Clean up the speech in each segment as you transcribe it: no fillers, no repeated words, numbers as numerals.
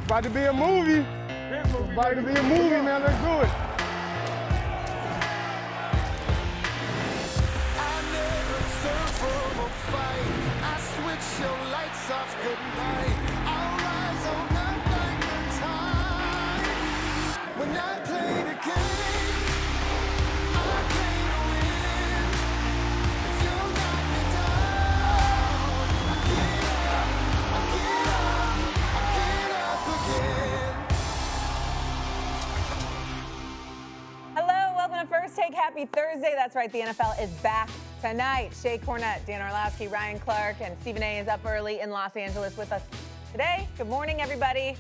About to be a movie. About to be a movie, man. Let's do it. I never turn from a fight. I switch your lights off goodnight. I'll rise on up like the tide. When I play the game, I play to win. If you got me down, I get up, I get up, I get up again. Hello, welcome to First Take. Happy Thursday. That's right, the NFL is back tonight. Shay Cornett, Dan Orlovsky, Ryan Clark, and Stephen A. is up early in Los Angeles with us today. Good morning, everybody.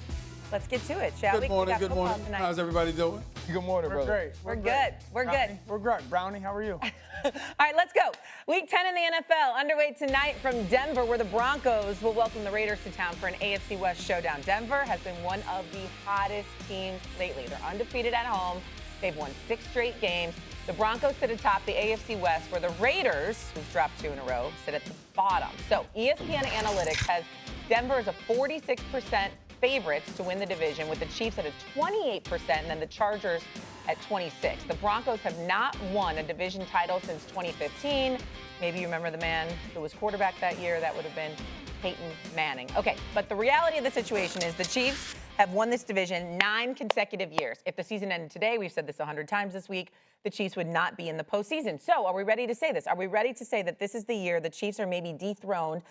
Let's get to it, shall we? Good morning, good football morning. tonight. How's everybody doing? Good morning, We're brother. great. We're good. We're good. We're great. Brownie, how are you? All right, let's go. Week 10 in the NFL underway tonight from Denver, where the Broncos will welcome the Raiders to town for an AFC West showdown. Denver has been one of the hottest teams lately. They're undefeated at home. They've won 6 straight games. The Broncos sit atop the AFC West, where the Raiders, who've dropped 2 in a row, sit at the bottom. So ESPN Analytics has Denver as a 46% favorites to win the division, with the Chiefs at a 28% and then the Chargers at 26%. The Broncos have not won a division title since 2015. Maybe you remember the man who was quarterback that year. That would have been Peyton Manning. Okay, but the reality of the situation is the Chiefs have won this division 9 consecutive years. If the season ended today, we've said this 100 times this week, the Chiefs would not be in the postseason. So are we ready to say this? Are we ready to say that this is the year the Chiefs are maybe dethroned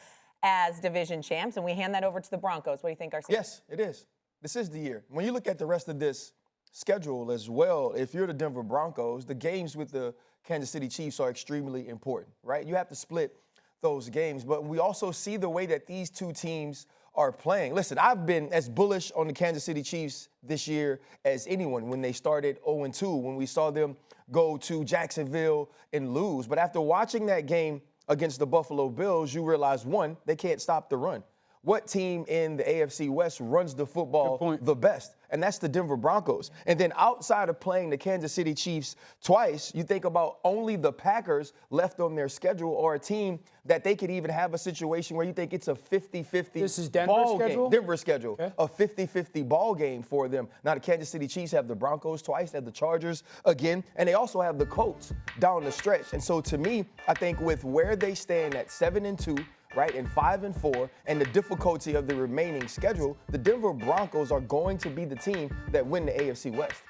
as division champs, and we hand that over to the Broncos? What do you think, RC? Yes, it is. This is the year. When you look at the rest of this schedule as well, if you're the Denver Broncos, the games with the Kansas City Chiefs are extremely important, right? You have to split those games, but we also see the way that these two teams are playing. Listen, I've been as bullish on the Kansas City Chiefs this year as anyone when they started 0-2, when we saw them go to Jacksonville and lose. But after watching that game against the Buffalo Bills, you realize, one, they can't stop the run. What team in the AFC West runs the football the best? And that's the Denver Broncos. And then outside of playing the Kansas City Chiefs twice, you think about only the Packers left on their schedule, or a team that they could even have a situation where you think it's a 50-50 This is Denver's schedule? Denver's schedule, Okay. a 50-50 ball game for them. Now, the Kansas City Chiefs have the Broncos twice, they have the Chargers again, and they also have the Colts down the stretch. And so to me, I think with where they stand at 7-2, right, and 5-4, and the difficulty of the remaining schedule, the Denver Broncos are going to be the team that win the AFC West.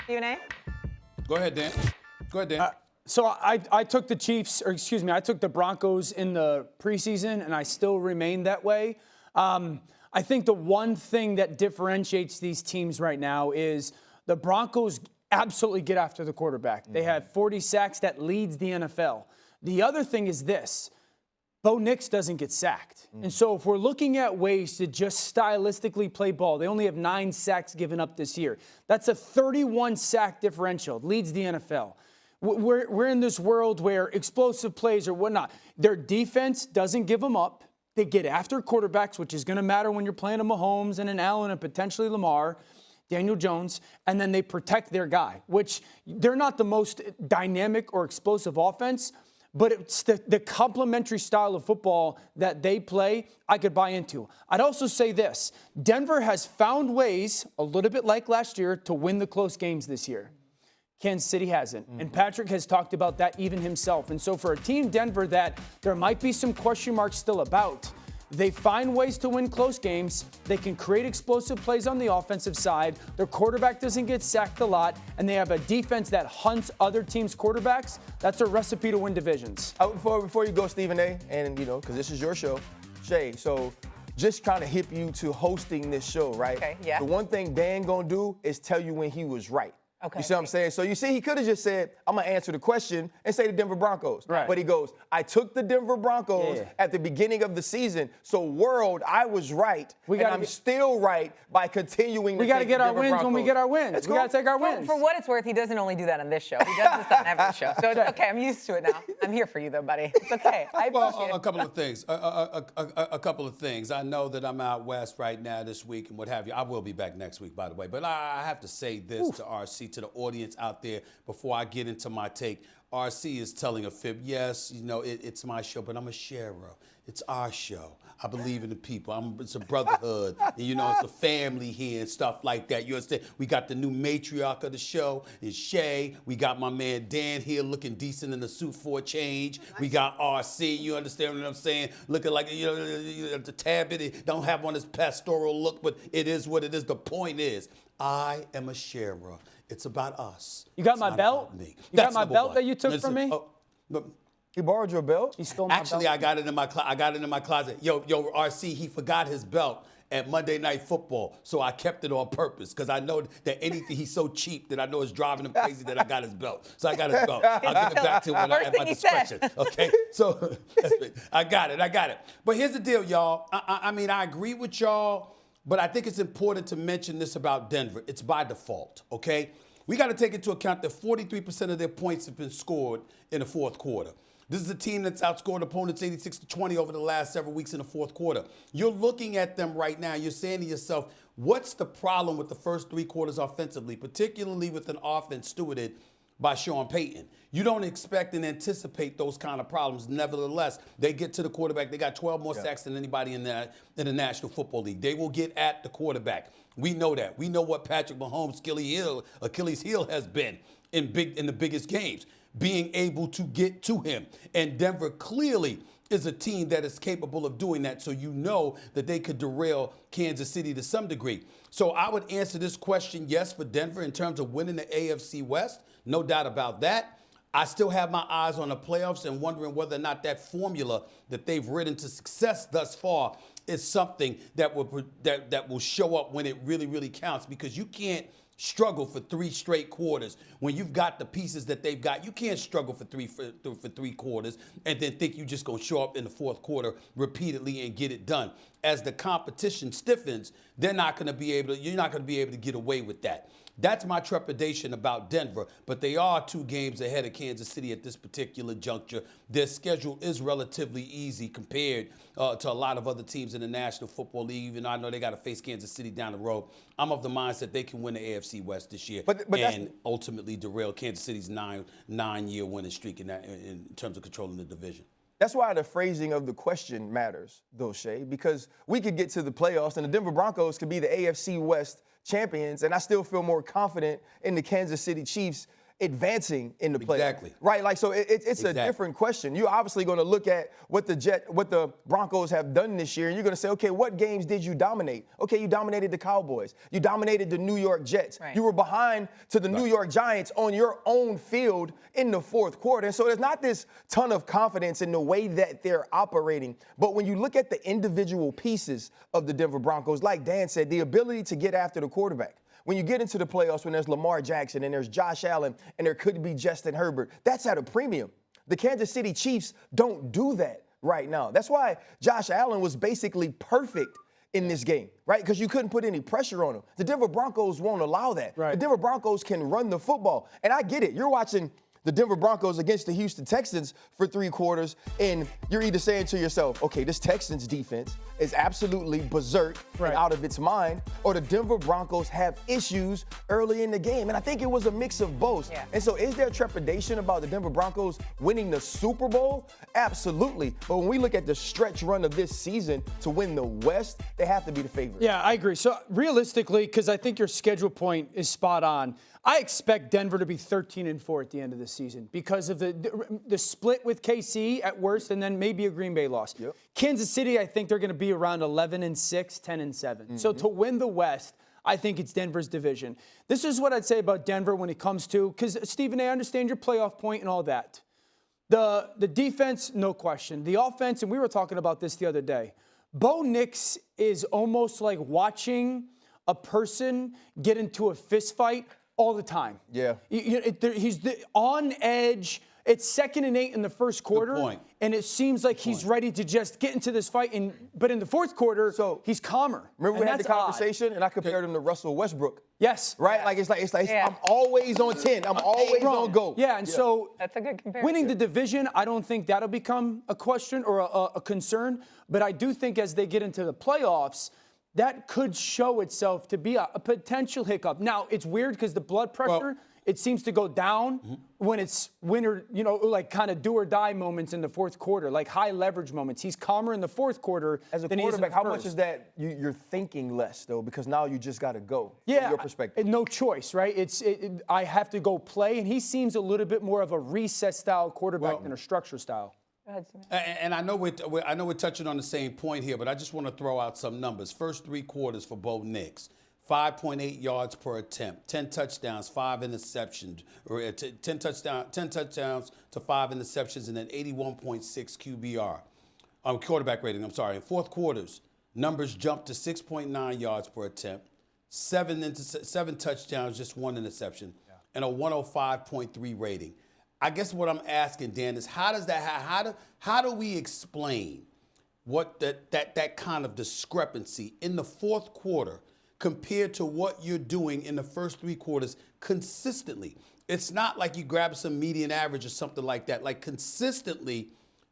Stephen A.? Go ahead, Dan. Go ahead, Dan. So I took the Chiefs, or excuse me, I took the Broncos in the preseason, and I still remain that way. I think the one thing that differentiates these teams right now is the Broncos absolutely get after the quarterback. They had 40 sacks. That leads the NFL. The other thing is this. Bo Nix doesn't get sacked. And so if we're looking at ways to just stylistically play ball, they only have 9 sacks given up this year. That's a 31 sack differential. It leads the NFL. We're in this world where explosive plays or whatnot, their defense doesn't give them up. They get after quarterbacks, which is going to matter when you're playing a Mahomes and an Allen and potentially Lamar, Daniel Jones, and then they protect their guy, which they're not the most dynamic or explosive offense, but it's the complementary style of football that they play, I could buy into. I'd also say this. Denver has found ways, a little bit like last year, to win the close games this year. Kansas City hasn't. And Patrick has talked about that even himself. And so for a team, Denver, that there might be some question marks still about, they find ways to win close games. They can create explosive plays on the offensive side. Their quarterback doesn't get sacked a lot. And they have a defense that hunts other teams' quarterbacks. That's a recipe to win divisions. Before you go, Stephen A., and, you know, because this is your show, Shay, so just trying to hip you to hosting this show, right? Okay, yeah. The one thing Dan gonna do is tell you when he was right. Okay. You see what I'm saying? So you see, he could have just said, I'm going to answer the question and say the Denver Broncos. Right. But he goes, I took the Denver Broncos at the beginning of the season. So, world, I was right. I'm still right by continuing We got to get our wins when we get our wins. We got to take our wins. For what it's worth, he doesn't only do that on this show. He does this on every show. So it's okay. I'm used to it now. I'm here for you, though, buddy. It's okay. I appreciate A couple of things. A couple of things. I know that I'm out west right now this week and what have you. I will be back next week, by the way. But I have to say this to RC, to the audience out there, before I get into my take. RC is telling a fib. Yes, you know, it's my show, but I'm a sharer. It's our show. I believe in the people. It's a brotherhood. And, you know, it's a family here and stuff like that. You understand? We got the new matriarch of the show, is Shay. We got my man Dan here looking decent in the suit for a change. We got RC, you understand what I'm saying? Looking like, you know, the tab it don't have on his pastoral look, but it is what it is. The point is, I am a sharer. It's about us. You got It's my not belt? about me. You got That's my number belt one. that you took Listen, from me? But He borrowed your belt? He stole my actually, belt. I got it in my closet. Yo, RC, he forgot his belt at Monday Night Football, so I kept it on purpose because I know that anything, he's so cheap that I know it's driving him crazy that I got his belt. So I got his belt. I'll give it back to him at my discretion. Okay, so I got it. But here's the deal, y'all. I mean, I agree with y'all, but I think it's important to mention this about Denver. It's by default, okay? We got to take into account that 43% of their points have been scored in the fourth quarter. This is a team that's outscored opponents 86-20 over the last several weeks in the fourth quarter. You're looking at them right now. You're saying to yourself, what's the problem with the first three quarters offensively, particularly with an offense stewarded by Sean Payton? You don't expect and anticipate those kind of problems. Nevertheless, they get to the quarterback. They got 12 more sacks than anybody in the National Football League. They will get at the quarterback. We know that. We know what Patrick Mahomes' Achilles heel has been in the biggest games, being able to get to him. And Denver clearly is a team that is capable of doing that. So you know that they could derail Kansas City to some degree. So I would answer this question, yes, for Denver in terms of winning the AFC West. No doubt about that. I still have my eyes on the playoffs and wondering whether or not that formula that they've ridden to success thus far is something that will show up when it really, really counts, because you can't struggle for three straight quarters when you've got the pieces that they've got. You can't struggle for three quarters and then think you're just going to show up in the fourth quarter repeatedly and get it done. As the competition stiffens, you're not going to be able to get away with that. That's my trepidation about Denver, but they are 2 games ahead of Kansas City at this particular juncture. Their schedule is relatively easy compared to a lot of other teams in the National Football League, even though I know they got to face Kansas City down the road. I'm of the mindset they can win the AFC West this year and ultimately derail Kansas City's nine-year winning streak in terms of controlling the division. That's why the phrasing of the question matters, though, Shay, because we could get to the playoffs and the Denver Broncos could be the AFC West champions, and I still feel more confident in the Kansas City Chiefs advancing in the playoffs. Exactly. Right? Like, so it's a different question. You're obviously going to look at what the Broncos have done this year, and you're going to say, okay, what games did you dominate? Okay, you dominated the Cowboys. You dominated the New York Jets. Right. You were behind to the New York Giants on your own field in the fourth quarter. And so there's not this ton of confidence in the way that they're operating. But when you look at the individual pieces of the Denver Broncos, like Dan said, the ability to get after the quarterback. When you get into the playoffs, when there's Lamar Jackson and there's Josh Allen and there could be Justin Herbert, that's at a premium. The Kansas City Chiefs don't do that right now. That's why Josh Allen was basically perfect in this game, right? Because you couldn't put any pressure on him. The Denver Broncos won't allow that. Right. The Denver Broncos can run the football. And I get it. You're watching the Denver Broncos against the Houston Texans for 3 quarters, and you're either saying to yourself, okay, this Texans defense is absolutely berserk and out of its mind, or the Denver Broncos have issues early in the game. And I think it was a mix of both. Yeah. And so is there trepidation about the Denver Broncos winning the Super Bowl? Absolutely. But when we look at the stretch run of this season to win the West, they have to be the favorite. Yeah, I agree. So realistically, because I think your schedule point is spot on, I expect Denver to be 13-4 at the end of the season because of the split with KC at worst, and then maybe a Green Bay loss. Yep. Kansas City, I think they're going to be around 11-6, 10-7. So to win the West, I think it's Denver's division. This is what I'd say about Denver when it comes to, because Stephen A., I understand your playoff point and all that. The defense, no question. The offense, and we were talking about this the other day. Bo Nix is almost like watching a person get into a fist fight all the time. Yeah. He's on edge. It's 2nd and 8 in the first quarter, and it seems like he's ready to just get into this fight. But in the fourth quarter, he's calmer. Remember we had the conversation, and I compared him to Russell Westbrook. Yes. Right? Like it's like I'm always on 10. I'm always on go. Yeah, and so that's a good comparison. Winning the division, I don't think that'll become a question or a concern. But I do think as they get into the playoffs, that could show itself to be a potential hiccup. Now, it's weird because the blood pressure it seems to go down when it's winner, like kind of do or die moments in the fourth quarter, like high leverage moments. He's calmer in the fourth quarter As a than he is in the quarterback, how first. much is that you're thinking less, though, because now you just got to go Yeah, from your perspective? no choice, right? I have to go play, and he seems a little bit more of a recess-style quarterback than a structure style. Go ahead, Samir. And I know we're touching on the same point here, but I just want to throw out some numbers. First 3 quarters for Bo Nix. 5.8 yards per attempt, 10 touchdowns, 5 interceptions, or 10 touchdowns to 5 interceptions, and an 81.6 QBR, quarterback rating. I'm sorry. In fourth quarters, numbers jumped to 6.9 yards per attempt, 7 touchdowns, just 1 interception, and a 105.3 rating. I guess what I'm asking, Dan, is how do we explain what that kind of discrepancy in the fourth quarter compared to what you're doing in the first 3 quarters consistently? It's not like you grab some median average or something like that. Like consistently,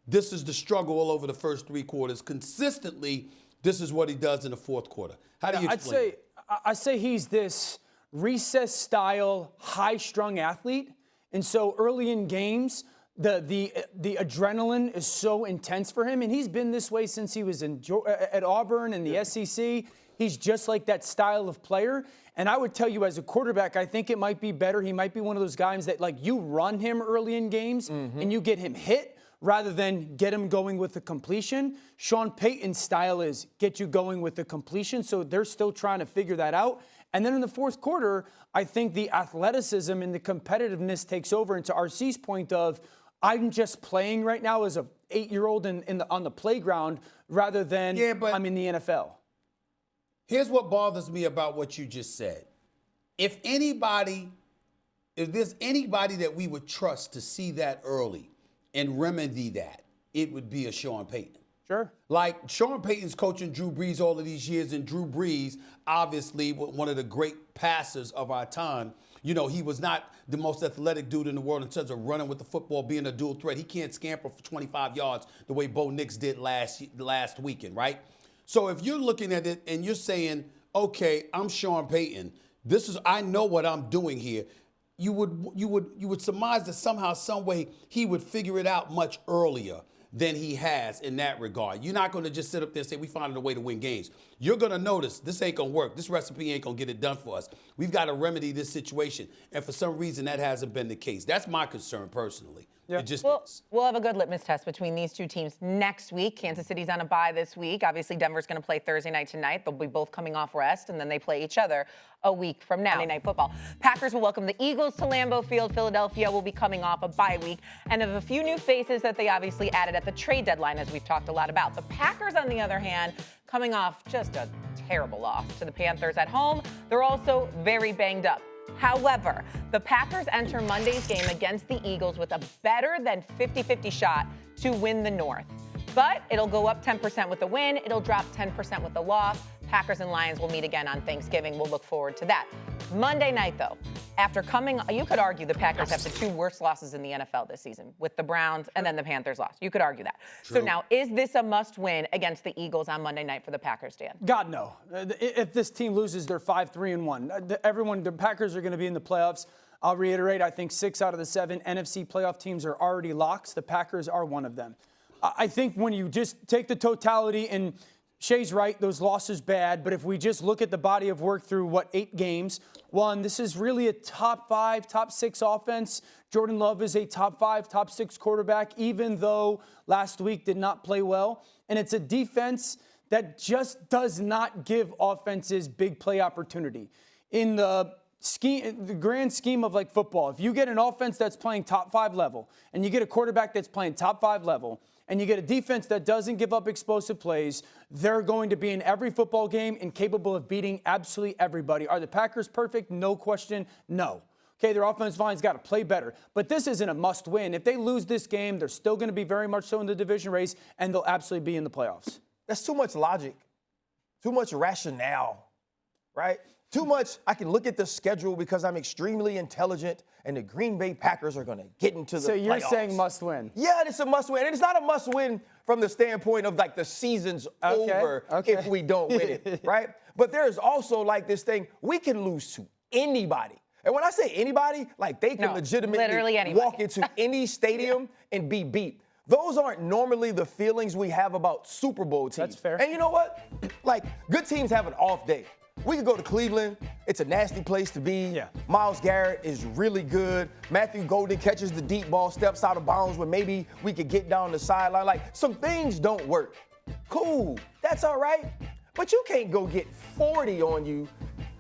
this is the struggle all over the first 3 quarters. Consistently, this is what he does in the fourth quarter. How do you explain it? I'd say he's this recess-style, high-strung athlete. And so early in games, the adrenaline is so intense for him. And he's been this way since he was at Auburn and the SEC. He's just like that style of player. And I would tell you as a quarterback, I think it might be better. He might be one of those guys that, like, you run him early in games and you get him hit rather than get him going with the completion. Sean Payton's style is get you going with the completion. So they're still trying to figure that out. And then in the fourth quarter, I think the athleticism and the competitiveness takes over into RC's point of, I'm just playing right now as a 8-year-old on the playground rather than I'm in the NFL. Here's what bothers me about what you just said. If there's anybody that we would trust to see that early and remedy that, it would be a Sean Payton. Sure. Like Sean Payton's coaching Drew Brees all of these years, and Drew Brees, obviously one of the great passers of our time. He was not the most athletic dude in the world in terms of running with the football, being a dual threat. He can't scamper for 25 yards the way Bo Nix did last weekend, right? So if you're looking at it and you're saying, okay, I'm Sean Payton, I know what I'm doing here, you would surmise that somehow, some way, he would figure it out much earlier than he has in that regard. You're not going to just sit up there and say, we found a way to win games. You're going to notice this ain't going to work. This recipe ain't going to get it done for us. We've got to remedy this situation. And for some reason, that hasn't been the case. That's my concern personally. Yeah. It just is. We'll have a good litmus test between these two teams next week. Kansas City's on a bye this week. Obviously, Denver's going to play Thursday night tonight. They'll be both coming off rest, and then they play each other a week from now. Monday Night Football. Packers will welcome the Eagles to Lambeau Field. Philadelphia will be coming off a bye week and have a few new faces that they obviously added at the trade deadline, as we've talked a lot about. The Packers, on the other hand, coming off just a terrible loss to the Panthers at home. They're also very banged up. However, the Packers enter Monday's game against the Eagles with a better than 50-50 shot to win the North. But it'll go up 10% with the win. It'll drop 10% with the loss. Packers and Lions will meet again on Thanksgiving. We'll look forward to that. Monday night, though, you could argue the Packers have the 2 worst losses in the NFL this season, with the Browns and then the Panthers loss. You could argue that. True. So now, is this a must-win against the Eagles on Monday night for the Packers, Dan? God, no. If this team loses, they're 5-3-1. The Packers are going to be in the playoffs. I'll reiterate, I think 6 out of the 7 NFC playoff teams are already locks. The Packers are one of them. I think when you just take the totality, and Shay's right, those losses bad, but if we just look at the body of work through, 8 games, this is really a top 5, top 6 offense. Jordan Love is a top 5, top 6 quarterback, even though last week did not play well. And it's a defense that just does not give offenses big play opportunity. In the grand scheme of football, if you get an offense that's playing top 5 level, and you get a quarterback that's playing top 5 level, and you get a defense that doesn't give up explosive plays, they're going to be in every football game and capable of beating absolutely everybody. Are the Packers perfect? No question, no. Okay, their offensive line's got to play better. But this isn't a must-win. If they lose this game, they're still going to be very much so in the division race, and they'll absolutely be in the playoffs. That's too much logic, too much rationale, right? Too much, I can look at the schedule because I'm extremely intelligent, and the Green Bay Packers are going to get into the playoffs. So you're saying must-win? Yeah, it's a must-win. And it's not a must-win from the standpoint of the season's over if we don't win it, right? But there's also this thing, we can lose to anybody. And when I say anybody, like they can No, legitimately literally anybody. walk into any stadium and be beat. Those aren't normally the feelings we have about Super Bowl teams. That's fair. And you know what? Like, good teams have an off day. We could go to Cleveland. It's a nasty place to be. Yeah. Myles Garrett is really good. Matthew Golden catches the deep ball, steps out of bounds when maybe we could get down the sideline. Like, some things don't work. Cool. That's all right. But you can't go get 40 on you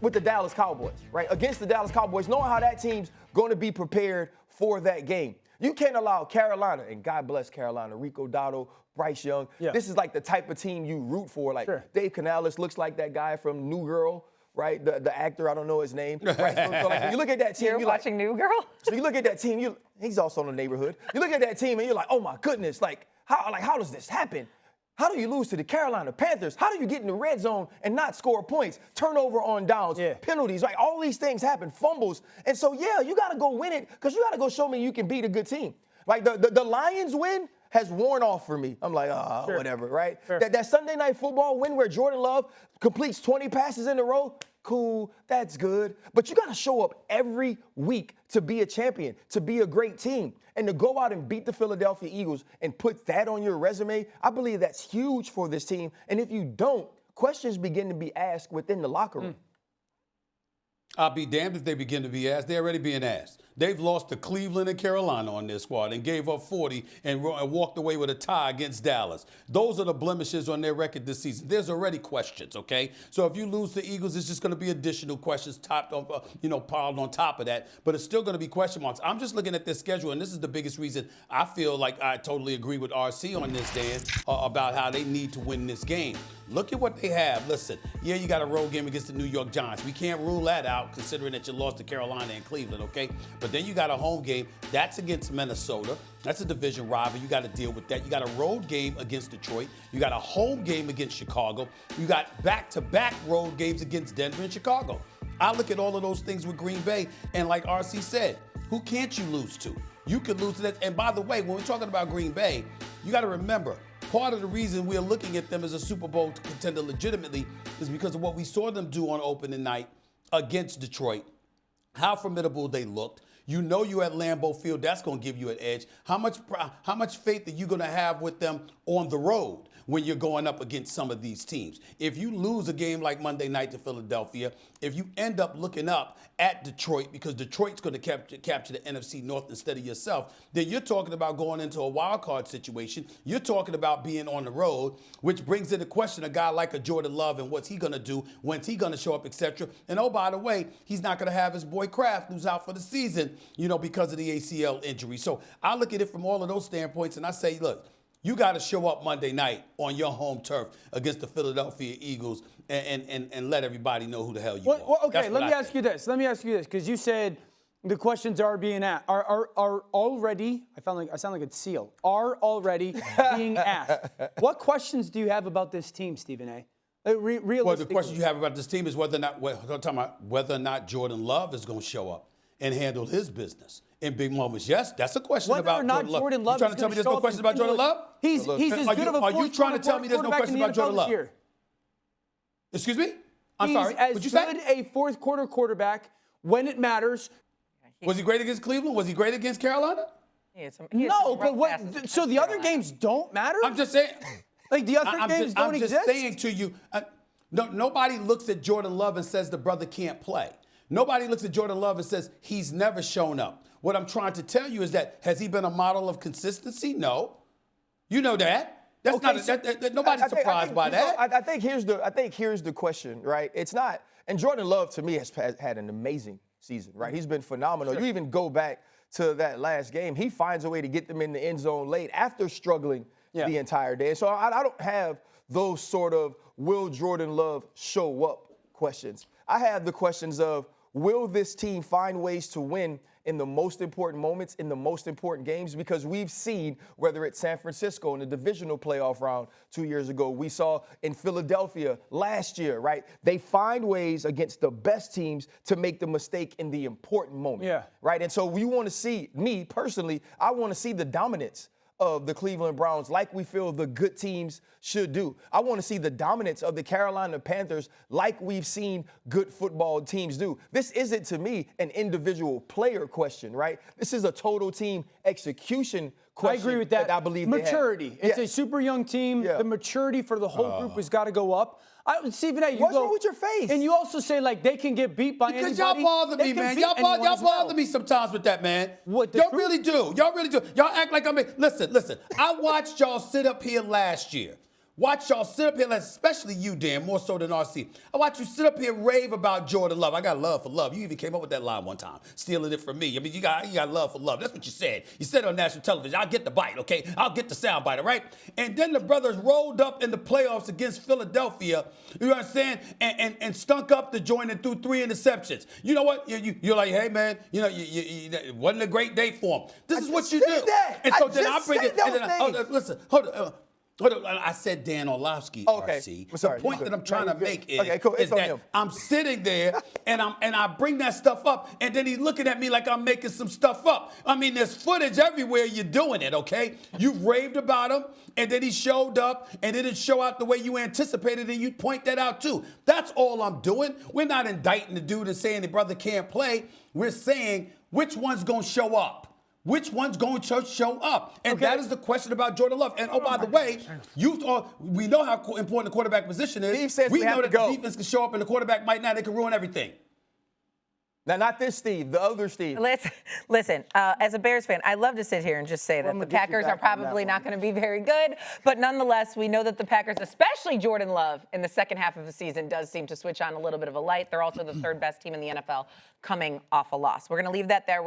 with the Dallas Cowboys, right? Against the Dallas Cowboys, knowing how that team's going to be prepared for that game. You can't allow Carolina, and God bless Carolina, Rico Dotto, Bryce Young. Yeah. This is like the type of team you root for. Like, Sure. Dave Canales looks like that guy from New Girl, right? The actor, I don't know his name. Right? So like, when you look at that team, You're you're watching New Girl? So you look at that team, he's also in the neighborhood. You look at that team and you're like, oh my goodness, how does this happen? How do you lose to the Carolina Panthers? How do you get in the red zone and not score points? Turnover on downs, penalties, like all these things happen, fumbles. And so, yeah, you got to go win it because you got to go show me you can beat a good team. Like the Lions win has worn off for me. I'm like, Sure. whatever, right? Sure. That Sunday Night Football win where Jordan Love completes 20 passes in a row, cool, that's good. But you got to show up every week to be a champion, to be a great team. And to go out and beat the Philadelphia Eagles and put that on your resume, I believe that's huge for this team. And if you don't, questions begin to be asked within the locker room. I'll be damned if they begin to be asked. They're already being asked. They've lost to Cleveland and Carolina on this squad and gave up 40 and walked away with a tie against Dallas. Those are the blemishes on their record this season. There's already questions, okay? So if you lose to Eagles, it's just going to be additional questions piled on top of that. But it's still going to be question marks. I'm just looking at this schedule, and this is the biggest reason I feel like I totally agree with RC on this, Dan, about how they need to win this game. Look at what they have. Listen, yeah, you got a road game against the New York Giants. We can't rule that out considering that you lost to Carolina and Cleveland, okay? But then you got a home game. That's against Minnesota. That's a division rival. You got to deal with that. You got a road game against Detroit. You got a home game against Chicago. You got back-to-back road games against Denver and Chicago. I look at all of those things with Green Bay, and like RC said, who can't you lose to? You could lose to that. And by the way, when we're talking about Green Bay, you got to remember, part of the reason we're looking at them as a Super Bowl contender legitimately is because of what we saw them do on opening night against Detroit, how formidable they looked. You know you're at Lambeau Field. That's going to give you an edge. How much faith are you going to have with them on the road when you're going up against some of these teams? If you lose a game like Monday night to Philadelphia, if you end up looking up at Detroit because Detroit's going to capture the NFC North instead of yourself, then you're talking about going into a wild card situation. You're talking about being on the road, which brings into question a guy like a Jordan Love and what's he going to do, when's he going to show up, etc. And oh, by the way, he's not going to have his boy Kraft, who's out for the season, because of the ACL injury. So I look at it from all of those standpoints and I say, look, you got to show up Monday night on your home turf against the Philadelphia Eagles and let everybody know who the hell you are. Well, okay, let me ask you this, because you said the questions are being asked, are already, I sound like it's sealed, are already being asked. What questions do you have about this team, Stephen A? Realistically. Well, the question you have about this team is whether or not Jordan Love is going to show up and handle his business in big moments. Yes, that's a question about Jordan Love. You trying to tell me there's no question about Jordan Love? He's as good of a Are you trying to tell me there's no question about Jordan Love? Excuse me? I'm sorry. What'd you say? He's as good a fourth quarter quarterback when it matters. Was he great against Cleveland? Was he great against Carolina? No, but what? So the other games don't matter? I'm just saying. Like the other games don't exist? I'm just saying to you, nobody looks at Jordan Love and says the brother can't play. Nobody looks at Jordan Love and says he's never shown up. What I'm trying to tell you is that, has he been a model of consistency? No. You know that. That's okay, not nobody's surprised by that. I think here's the question, right? It's not, and Jordan Love to me has had an amazing season, right? He's been phenomenal. Sure. You even go back to that last game, he finds a way to get them in the end zone late after struggling the entire day. So I don't have those sort of will Jordan Love show up questions. I have the questions of, will this team find ways to win in the most important moments, in the most important games? Because we've seen, whether it's San Francisco in the divisional playoff round 2 years ago, we saw in Philadelphia last year, right? They find ways against the best teams to make the mistake in the important moment, right? And so we want to see, me personally, I want to see the dominance of the Cleveland Browns like we feel the good teams should do. I want to see the dominance of the Carolina Panthers like we've seen good football teams do. This isn't, to me, an individual player question, right? This is a total team execution question. I agree with that. I believe maturity. It's a super young team. Yeah. The maturity for the whole group has got to go up. Stephen A, you What's go, wrong with your face? And you also say, like, they can get beat by anybody. Because y'all bother They me, can man. beat Y'all anyone as well. bother me sometimes with that, man. What, the y'all truth? really do. Y'all really do. Y'all act like listen. I watched y'all sit up here last year. Watch y'all sit up here, especially you, Dan, more so than RC. I watch you sit up here and rave about Jordan Love. I got love for love. You even came up with that line one time, stealing it from me. I mean, you got love for love. That's what you said. You said it on national television. I'll get the bite, okay? I'll get the sound bite, all right? And then the brothers rolled up in the playoffs against Philadelphia, you know what I'm saying? And stunk up the joint and threw 3 interceptions. You know what? You're like, hey, man, it wasn't a great day for him. This is what you do. That. And so I then I just bring said it. And those then hold things. on, listen, hold on. I said Dan Orlovsky, Okay. RC. I'm sorry. The point that I'm trying to make is, Okay, cool. It's is on that him. I'm sitting there and I bring that stuff up, and then he's looking at me like I'm making some stuff up. I mean, there's footage everywhere you're doing it, okay? You've raved about him, and then he showed up, and it didn't show out the way you anticipated, and you point that out too. That's all I'm doing. We're not indicting the dude and saying the brother can't play. We're saying which one's going to show up. Which one's going to show up? And that is the question about Jordan Love. And by the way, we know how important the quarterback position is. Steve says we we have know to that go. the defense can show up and the quarterback might not. They can ruin everything. Now, not this Steve, the other Steve. Listen, as a Bears fan, I love to sit here and just say that I'm the gonna get you Packers are back on that probably one. not going to be very good. But nonetheless, we know that the Packers, especially Jordan Love, in the second half of the season, does seem to switch on a little bit of a light. They're also the third best team in the NFL coming off a loss. We're going to leave that there.